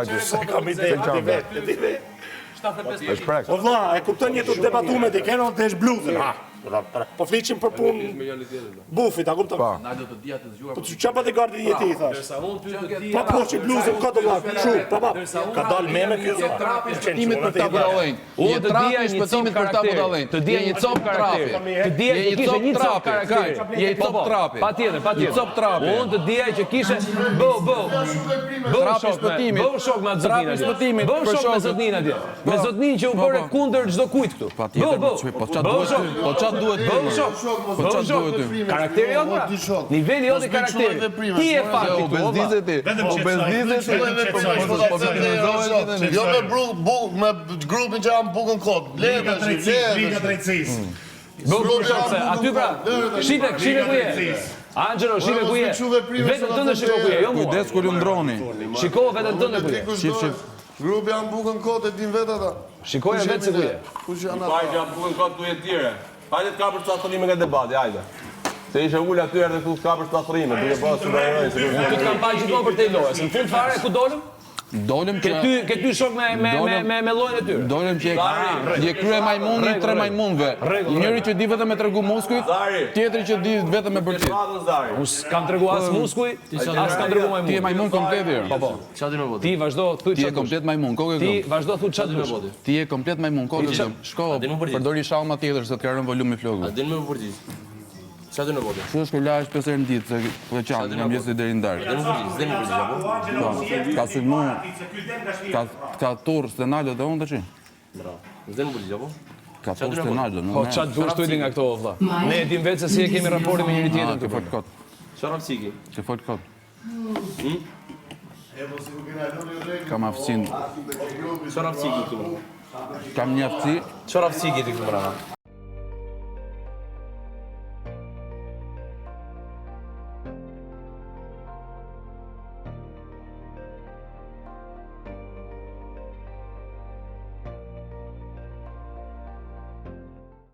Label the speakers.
Speaker 1: hajde. Kam ide.
Speaker 2: Është prek.
Speaker 1: O vlla, e kupton një të debatume ti, keno të hesh bluzën. Po fliqim për punë bufit, a kupton? Po ç'a bodyguardi je ti thash? Po po që bluzën ka të vlla, kështu, po. Ka dal meme kjo.
Speaker 3: Shpëtimit për ta budallën. Je trapi shpëtimit për ta budallën.
Speaker 4: Të dija një cop trapi. Të dija që kishte një cop karakteri.
Speaker 3: Je cop trapi.
Speaker 4: Patjetër.
Speaker 3: Cop trapi.
Speaker 4: Unë të dija që kishte
Speaker 3: Trapi shpëtimit.
Speaker 4: Bëu shok me Zotin.
Speaker 3: Trapi shpëtimit.
Speaker 4: Bëu shok me Zotin atje. Me Zotin që u bëre kundër çdo kujt këtu.
Speaker 3: Po ç'a duhet?
Speaker 4: Bëu shok.
Speaker 3: Po ç'a duhet?
Speaker 4: Karakteri jot pra. Niveli jot i karakterit. Ti je fakti këtu.
Speaker 5: Jo me grupin që jam bukën kod.
Speaker 1: Liga drejtësisë.
Speaker 4: Bëu shok se aty pra. Shipe ku je. Angelo, shipe ku je. Vetëm tënde shiko ku je, jo mua.
Speaker 3: Kujdes kur ju ndroni.
Speaker 4: Shiko vetëm tënde ku je.
Speaker 3: Shif.
Speaker 5: Grupi jam bukën kod e din vetë ata.
Speaker 4: Shikoja vetë se ku je.
Speaker 5: Kush janë
Speaker 6: Pajtë jam bukën këtë tu e tjere. Hajde të ka për statërime nga debati, hajde. Se ishe ullë aty erdhe këtu ka për statërime, duke bëhë së bërërojnë.
Speaker 4: Unë të kam pajtë gjithmonë për te lojë, se në fund fare ku dolëm?
Speaker 3: Dolëm që
Speaker 4: Ke ty shok me lojën e tyre.
Speaker 3: dolëm që je krye majmuni tre majmunëve. Njëri që di vetëm me tregu muskujt, tjetri që di vetëm me bërtit.
Speaker 4: Unë s'kam tregu as muskuj, as kam tregu majmun.
Speaker 3: Ti je majmun komplet dherë.
Speaker 4: Po. Ti vazhdo thuj
Speaker 3: Ti je komplet majmun, kokë
Speaker 4: Ti
Speaker 3: gëm.
Speaker 4: vazhdo thuj çat dush.
Speaker 3: Ti je komplet majmun, kokë gëm. Shko, përdori shalma tjetër se të ka rënë volumi flokut.
Speaker 6: Din me më përgjith. Qa të në bote?
Speaker 3: Shu është lash 5 herë në ditë, se po e qanë, nga mjesi deri në darë.
Speaker 6: Din me përgjith, apo?
Speaker 3: Ka sulmu, ka turë stenaldo dhe unë të që?
Speaker 6: Din me përgjith, apo?
Speaker 3: Ka turë stenaldo, në
Speaker 4: Po çat dush tu nga këto vlla. Ne e dim vetë se si e kemi raportin me njëri tjetrin
Speaker 3: Ke
Speaker 4: këtu.
Speaker 3: fort kot,
Speaker 6: Qa rafësiki?
Speaker 3: ke fort kot. Kam aftësin,
Speaker 6: Qa rafësiki këtu?
Speaker 3: kam një aftësi,
Speaker 6: Qa rafësiki të këtu mërana?